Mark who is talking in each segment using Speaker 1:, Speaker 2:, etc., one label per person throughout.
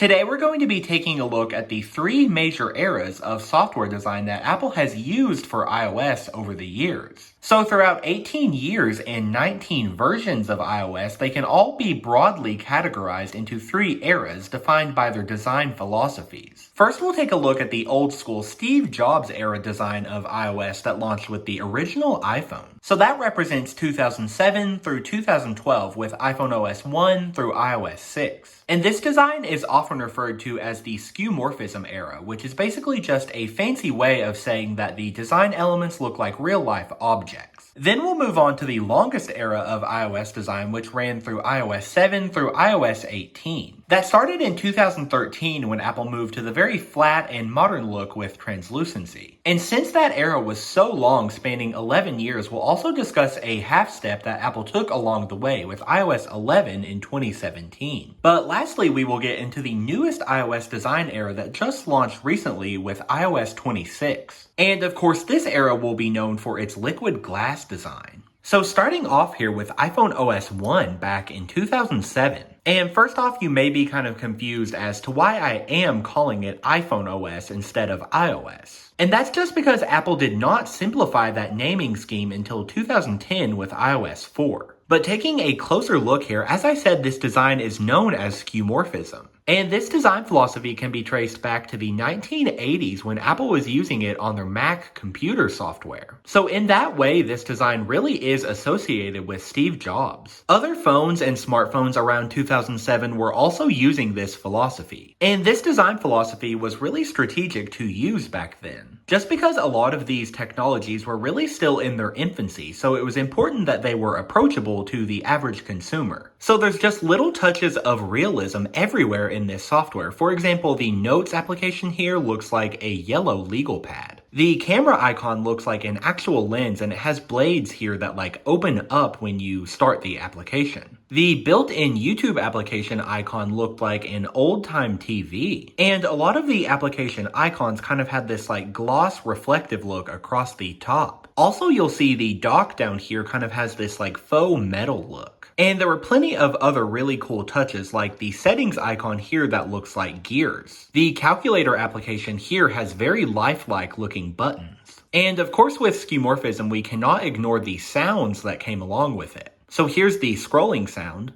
Speaker 1: Today we're going to be taking a look at the three major eras of software design that Apple has used for iOS over the years. So throughout 18 years and 19 versions of iOS, they can all be broadly categorized into three eras defined by their design philosophies. First, we'll take a look at the old school Steve Jobs era design of iOS that launched with the original iPhone. So that represents 2007 through 2012 with iPhone OS 1 through iOS 6. And this design is often referred to as the Skeuomorphism era, which is basically just a fancy way of saying that the design elements look like real-life objects. Then we'll move on to the longest era of iOS design, which ran through iOS 7 through iOS 18. That started in 2013 when Apple moved to the very flat and modern look with translucency. And since that era was so long, spanning 11 years, we'll also discuss a half step that Apple took along the way with iOS 11 in 2017. But lastly, we will get into the newest iOS design era that just launched recently with iOS 26. And of course, this era will be known for its liquid glass design. So starting off here with iPhone OS 1 back in 2007. And first off, you may be kind of confused as to why I am calling it iPhone OS instead of iOS. And that's just because Apple did not simplify that naming scheme until 2010 with iOS 4. But taking a closer look here, as I said, this design is known as skeuomorphism. And this design philosophy can be traced back to the 1980s when Apple was using it on their Mac computer software. So in that way, this design really is associated with Steve Jobs. Other phones and smartphones around 2007 were also using this philosophy. And this design philosophy was really strategic to use back then, just because a lot of these technologies were really still in their infancy, so it was important that they were approachable to the average consumer. So there's just little touches of realism everywhere in this software. For example, the Notes application here looks like a yellow legal pad. The camera icon looks like an actual lens, and it has blades here that open up when you start the application. The built-in YouTube application icon looked like an old-time TV. And a lot of the application icons kind of had this gloss reflective look across the top. Also, you'll see the dock down here kind of has this faux metal look. And there were plenty of other really cool touches, like the settings icon here that looks like gears. The calculator application here has very lifelike looking buttons. And of course with skeuomorphism, we cannot ignore the sounds that came along with it. So here's the scrolling sound,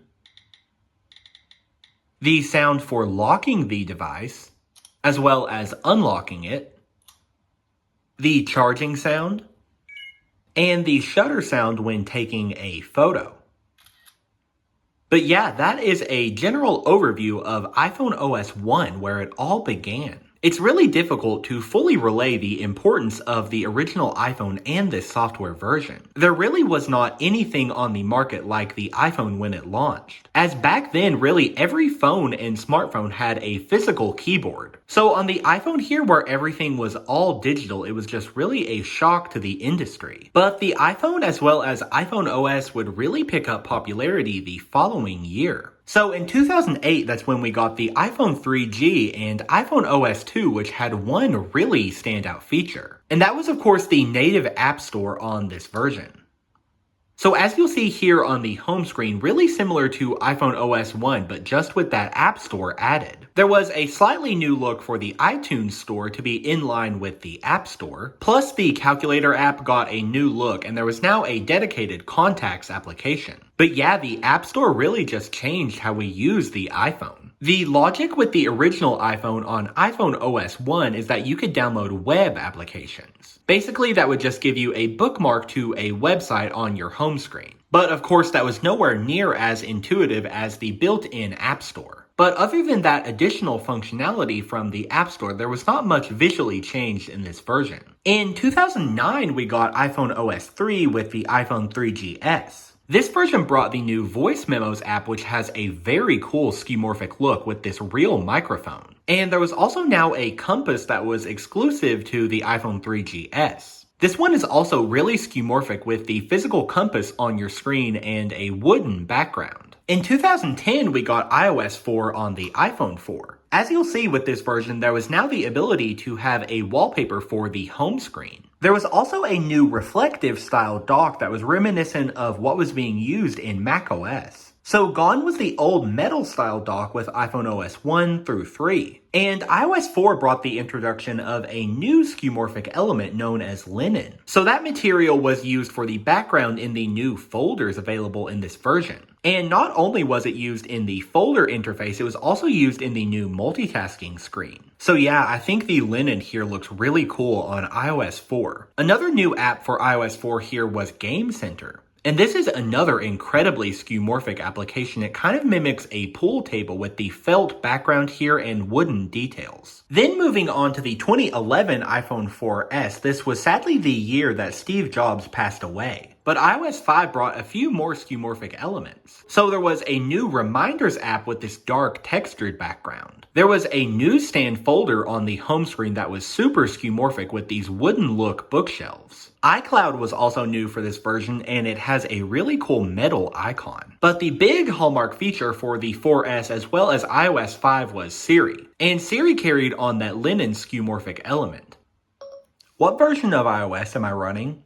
Speaker 1: the sound for locking the device, as well as unlocking it, the charging sound, and the shutter sound when taking a photo. But yeah, that is a general overview of iPhone OS 1 where it all began. It's really difficult to fully relay the importance of the original iPhone and this software version. There really was not anything on the market like the iPhone when it launched, as back then really every phone and smartphone had a physical keyboard. So on the iPhone here where everything was all digital, it was just really a shock to the industry. But the iPhone as well as iPhone OS would really pick up popularity the following year. So in 2008, that's when we got the iPhone 3G and iPhone OS 2, which had one really standout feature. And that was, of course, the native App Store on this version. So as you'll see here on the home screen, really similar to iPhone OS 1, but just with that App Store added. There was a slightly new look for the iTunes Store to be in line with the App Store, plus the Calculator app got a new look, and there was now a dedicated Contacts application. But yeah, the App Store really just changed how we use the iPhone. The logic with the original iPhone on iPhone OS 1 is that you could download web applications. Basically, that would just give you a bookmark to a website on your home screen. But of course, that was nowhere near as intuitive as the built-in App Store. But other than that additional functionality from the App Store, there was not much visually changed in this version. In 2009, we got iPhone OS 3 with the iPhone 3GS. This version brought the new Voice Memos app, which has a very cool skeuomorphic look with this real microphone. And there was also now a compass that was exclusive to the iPhone 3GS. This one is also really skeuomorphic with the physical compass on your screen and a wooden background. In 2010, we got iOS 4 on the iPhone 4. As you'll see with this version, there was now the ability to have a wallpaper for the home screen. There was also a new reflective style dock that was reminiscent of what was being used in macOS. So gone was the old metal style dock with iPhone OS 1 through 3. And iOS 4 brought the introduction of a new skeuomorphic element known as linen. So that material was used for the background in the new folders available in this version. And not only was it used in the folder interface, it was also used in the new multitasking screen. So yeah, I think the linen here looks really cool on iOS 4. Another new app for iOS 4 here was Game Center. And this is another incredibly skeuomorphic application. It kind of mimics a pool table with the felt background here and wooden details. Then moving on to the 2011 iPhone 4S, this was sadly the year that Steve Jobs passed away. But iOS 5 brought a few more skeuomorphic elements. So there was a new reminders app with this dark textured background. There was a newsstand folder on the home screen that was super skeuomorphic with these wooden look bookshelves. iCloud was also new for this version, and it has a really cool metal icon. But the big hallmark feature for the 4S as well as iOS 5 was Siri. And Siri carried on that linen skeuomorphic element. What version of iOS am I running?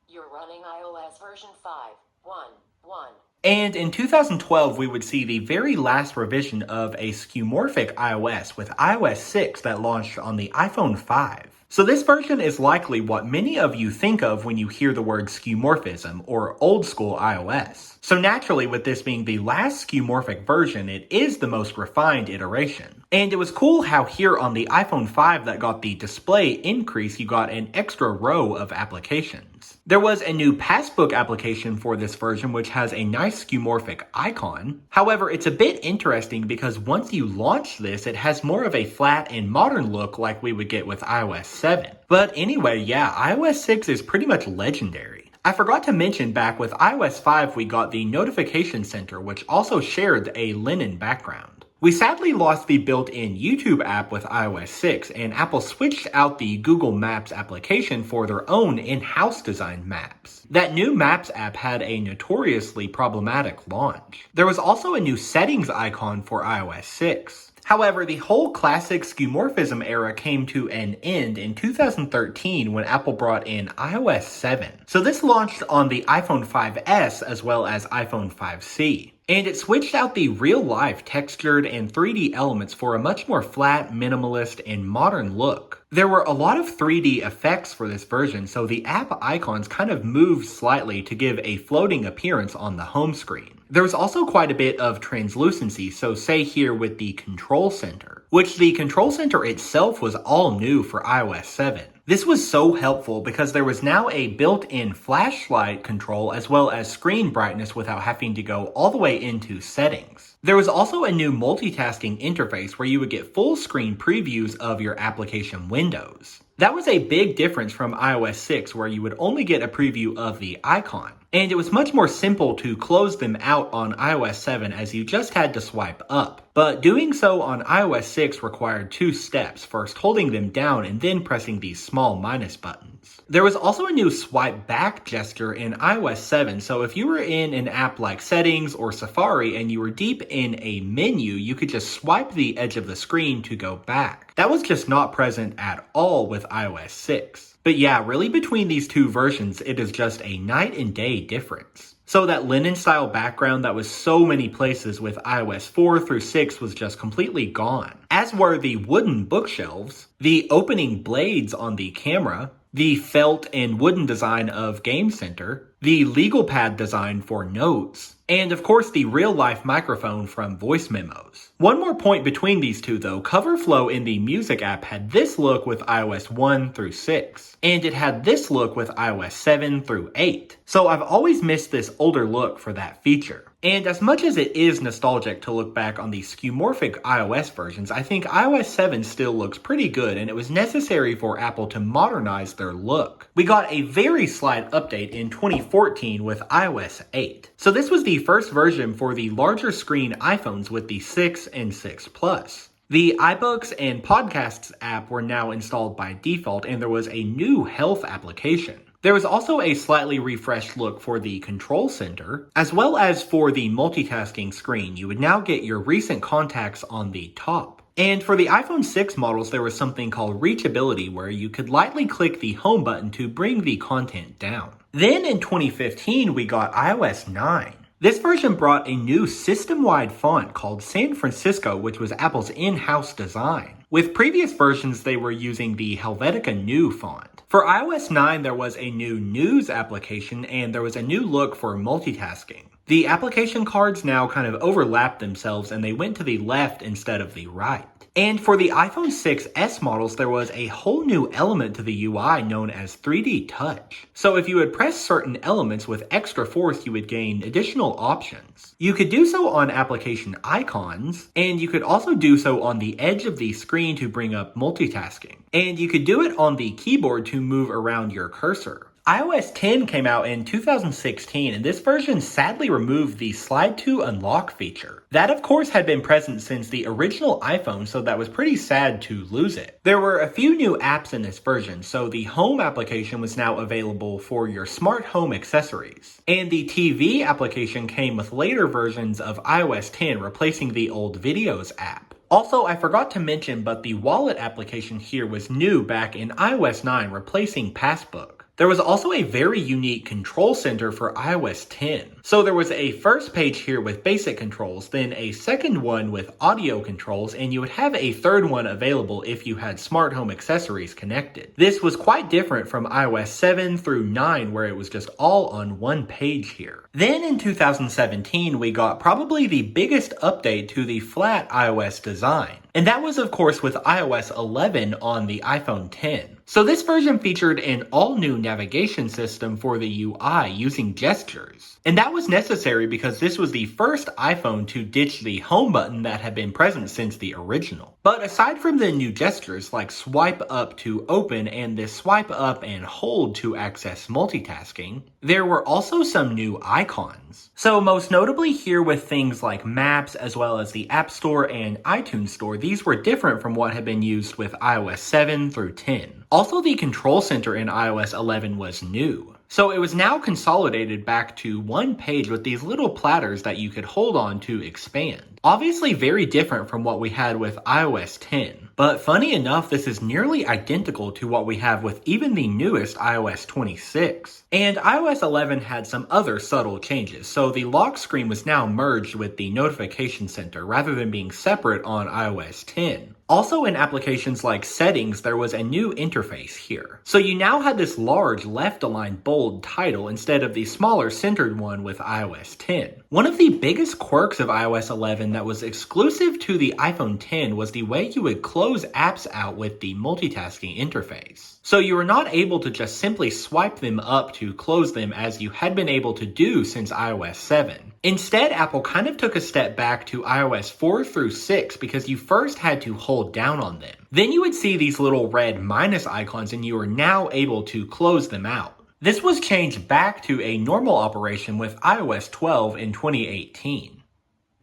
Speaker 2: You're running iOS version 5.1.1.
Speaker 1: And in 2012, we would see the very last revision of a skeuomorphic iOS with iOS 6 that launched on the iPhone 5. So this version is likely what many of you think of when you hear the word skeuomorphism or old school iOS. So naturally, with this being the last skeuomorphic version, it is the most refined iteration. And it was cool how here on the iPhone 5 that got the display increase, you got an extra row of applications. There was a new passbook application for this version which has a nice skeuomorphic icon. However, it's a bit interesting because once you launch this, it has more of a flat and modern look like we would get with iOS 7. But anyway, yeah, iOS 6 is pretty much legendary. I forgot to mention back with iOS 5 we got the notification center which also shared a linen background. We sadly lost the built-in YouTube app with iOS 6, and Apple switched out the Google Maps application for their own in-house designed maps. That new Maps app had a notoriously problematic launch. There was also a new settings icon for iOS 6. However, the whole classic skeuomorphism era came to an end in 2013 when Apple brought in iOS 7. So this launched on the iPhone 5S as well as iPhone 5C. And it switched out the real-life textured and 3D elements for a much more flat, minimalist, and modern look. There were a lot of 3D effects for this version, so the app icons kind of moved slightly to give a floating appearance on the home screen. There was also quite a bit of translucency, so say here with the control center, which the control center itself was all new for iOS 7. This was so helpful because there was now a built-in flashlight control as well as screen brightness without having to go all the way into settings. There was also a new multitasking interface where you would get full screen previews of your application windows. That was a big difference from iOS 6 where you would only get a preview of the icon. And it was much more simple to close them out on iOS 7 as you just had to swipe up. But doing so on iOS 6 required two steps, first holding them down and then pressing these small minus buttons. There was also a new swipe back gesture in iOS 7, so if you were in an app like Settings or Safari and you were deep in a menu, you could just swipe the edge of the screen to go back. That was just not present at all with iOS 6. But yeah, really between these two versions, it is just a night and day difference. So that linen style background that was so many places with iOS 4 through 6 was just completely gone. As were the wooden bookshelves, the opening blades on the camera, the felt and wooden design of Game Center, the legal pad design for notes, and of course the real-life microphone from voice memos. One more point between these two though, CoverFlow in the music app had this look with iOS 1 through 6, and it had this look with iOS 7 through 8. So I've always missed this older look for that feature. And as much as it is nostalgic to look back on the skeuomorphic iOS versions, I think iOS 7 still looks pretty good, and it was necessary for Apple to modernize their look. We got a very slight update in 2014 with iOS 8. So this was the first version for the larger screen iPhones with the 6 and 6 Plus. The iBooks and Podcasts app were now installed by default, and there was a new health application. There was also a slightly refreshed look for the control center, as well as for the multitasking screen. You would now get your recent contacts on the top. And for the iPhone 6 models, there was something called reachability, where you could lightly click the home button to bring the content down. Then in 2015, we got iOS 9. This version brought a new system-wide font called San Francisco, which was Apple's in-house design. With previous versions, they were using the Helvetica New font. For iOS 9, there was a new News application, and there was a new look for multitasking. The application cards now kind of overlapped themselves, and they went to the left instead of the right. And for the iPhone 6s models, there was a whole new element to the UI known as 3D Touch. So if you would press certain elements with extra force, you would gain additional options. You could do so on application icons, and you could also do so on the edge of the screen to bring up multitasking. And you could do it on the keyboard to move around your cursor. iOS 10 came out in 2016, and this version sadly removed the slide to unlock feature. That, of course, had been present since the original iPhone, so that was pretty sad to lose it. There were a few new apps in this version, so the Home application was now available for your smart home accessories. And the TV application came with later versions of iOS 10, replacing the old Videos app. Also, I forgot to mention, but the Wallet application here was new back in iOS 9, replacing Passbook. There was also a very unique control center for iOS 10. So there was a first page here with basic controls, then a second one with audio controls, and you would have a third one available if you had smart home accessories connected. This was quite different from iOS 7 through 9, where it was just all on one page here. Then in 2017, we got probably the biggest update to the flat iOS design. And that was, of course, with iOS 11 on the iPhone 10. So this version featured an all-new navigation system for the UI using gestures. And that was necessary because this was the first iPhone to ditch the home button that had been present since the original. But aside from the new gestures like swipe up to open and this swipe up and hold to access multitasking, there were also some new icons. So most notably here with things like Maps as well as the App Store and iTunes Store, these were different from what had been used with iOS 7 through 10. Also, the control center in iOS 11 was new. So it was now consolidated back to one page with these little platters that you could hold on to expand. Obviously very different from what we had with iOS 10. But funny enough, this is nearly identical to what we have with even the newest iOS 26. And iOS 11 had some other subtle changes, so the lock screen was now merged with the notification center rather than being separate on iOS 10. Also in applications like Settings, there was a new interface here. So you now had this large left-aligned bold title instead of the smaller centered one with iOS 10. One of the biggest quirks of iOS 11 that was exclusive to the iPhone 10 was the way you would close apps out with the multitasking interface. So you were not able to just simply swipe them up to close them as you had been able to do since iOS 7. Instead, Apple kind of took a step back to iOS 4 through 6 because you first had to hold down on them. Then you would see these little red minus icons and you are now able to close them out. This was changed back to a normal operation with iOS 12 in 2018.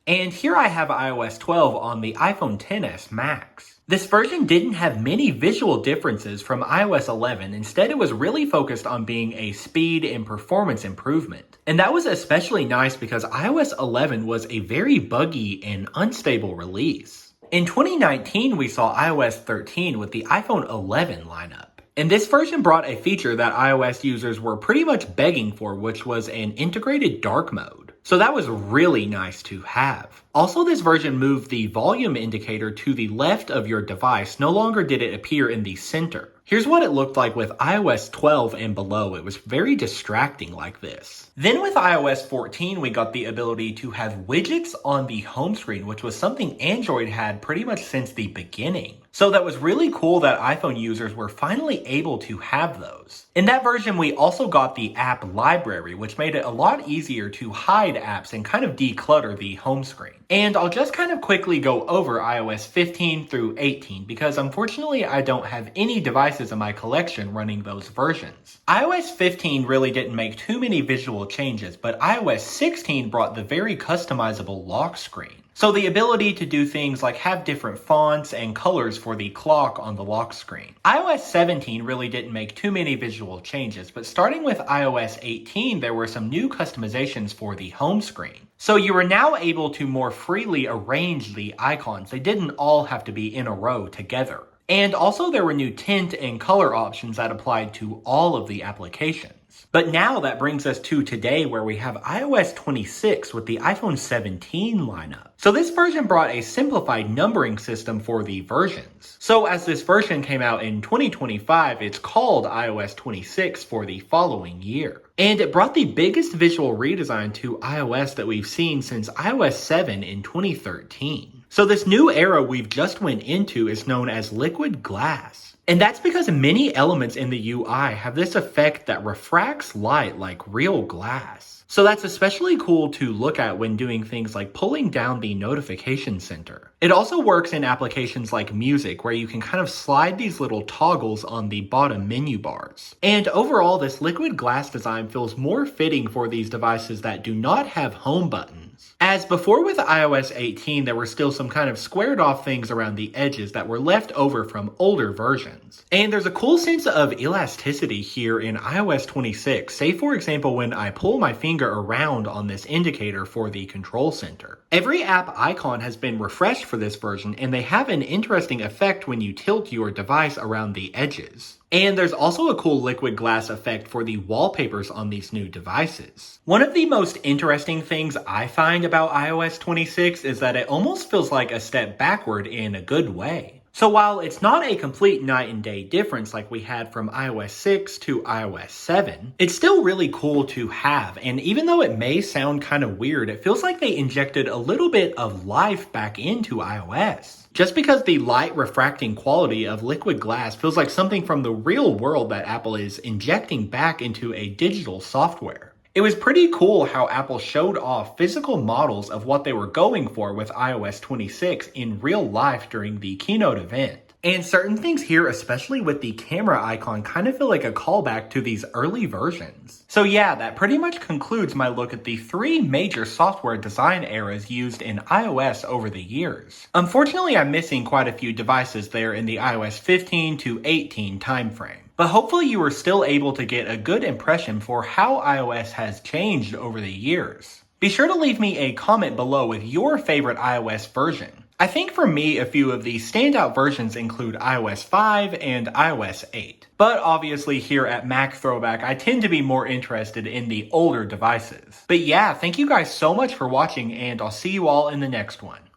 Speaker 1: And here I have iOS 12 on the iPhone XS Max. This version didn't have many visual differences from iOS 11. Instead, it was really focused on being a speed and performance improvement. And that was especially nice because iOS 11 was a very buggy and unstable release. In 2019, we saw iOS 13 with the iPhone 11 lineup. And this version brought a feature that iOS users were pretty much begging for, which was an integrated dark mode. So that was really nice to have. Also, this version moved the volume indicator to the left of your device. No longer did it appear in the center. Here's what it looked like with iOS 12 and below. It was very distracting like this. Then with iOS 14, we got the ability to have widgets on the home screen, which was something Android had pretty much since the beginning. So that was really cool that iPhone users were finally able to have those. In that version, we also got the app library, which made it a lot easier to hide apps and kind of declutter the home screen. And I'll just kind of quickly go over iOS 15 through 18 because unfortunately I don't have any devices in my collection running those versions. iOS 15 really didn't make too many visual changes, but iOS 16 brought the very customizable lock screen. So the ability to do things like have different fonts and colors for the clock on the lock screen. iOS 17 really didn't make too many visual changes, but starting with iOS 18, there were some new customizations for the home screen. So you are now able to more freely arrange the icons. They didn't all have to be in a row together. And also there were new tint and color options that applied to all of the applications. But now that brings us to today, where we have iOS 26 with the iPhone 17 lineup. So this version brought a simplified numbering system for the versions. So as this version came out in 2025, it's called iOS 26 for the following year. And it brought the biggest visual redesign to iOS that we've seen since iOS 7 in 2013. So this new era we've just went into is known as liquid glass. And that's because many elements in the UI have this effect that refracts light like real glass. So that's especially cool to look at when doing things like pulling down the notification center. It also works in applications like music, where you can kind of slide these little toggles on the bottom menu bars. And overall, this liquid glass design feels more fitting for these devices that do not have home buttons. As before with iOS 18, there were still some kind of squared off things around the edges that were left over from older versions. And there's a cool sense of elasticity here in iOS 26, say for example when I pull my finger around on this indicator for the control center. Every app icon has been refreshed for this version, and they have an interesting effect when you tilt your device around the edges. And there's also a cool liquid glass effect for the wallpapers on these new devices. One of the most interesting things I find about iOS 26 is that it almost feels like a step backward in a good way. So while it's not a complete night and day difference like we had from iOS 6 to iOS 7, it's still really cool to have, and even though it may sound kind of weird, it feels like they injected a little bit of life back into iOS. Just because the light refracting quality of liquid glass feels like something from the real world that Apple is injecting back into a digital software. It was pretty cool how Apple showed off physical models of what they were going for with iOS 26 in real life during the keynote event. And certain things here, especially with the camera icon, kind of feel like a callback to these early versions. So yeah, that pretty much concludes my look at the three major software design eras used in iOS over the years. Unfortunately, I'm missing quite a few devices there in the iOS 15 to 18 timeframe. But hopefully you were still able to get a good impression for how iOS has changed over the years. Be sure to leave me a comment below with your favorite iOS version. I think for me, a few of the standout versions include iOS 5 and iOS 8. But obviously here at Mac Throwback, I tend to be more interested in the older devices. But yeah, thank you guys so much for watching, and I'll see you all in the next one.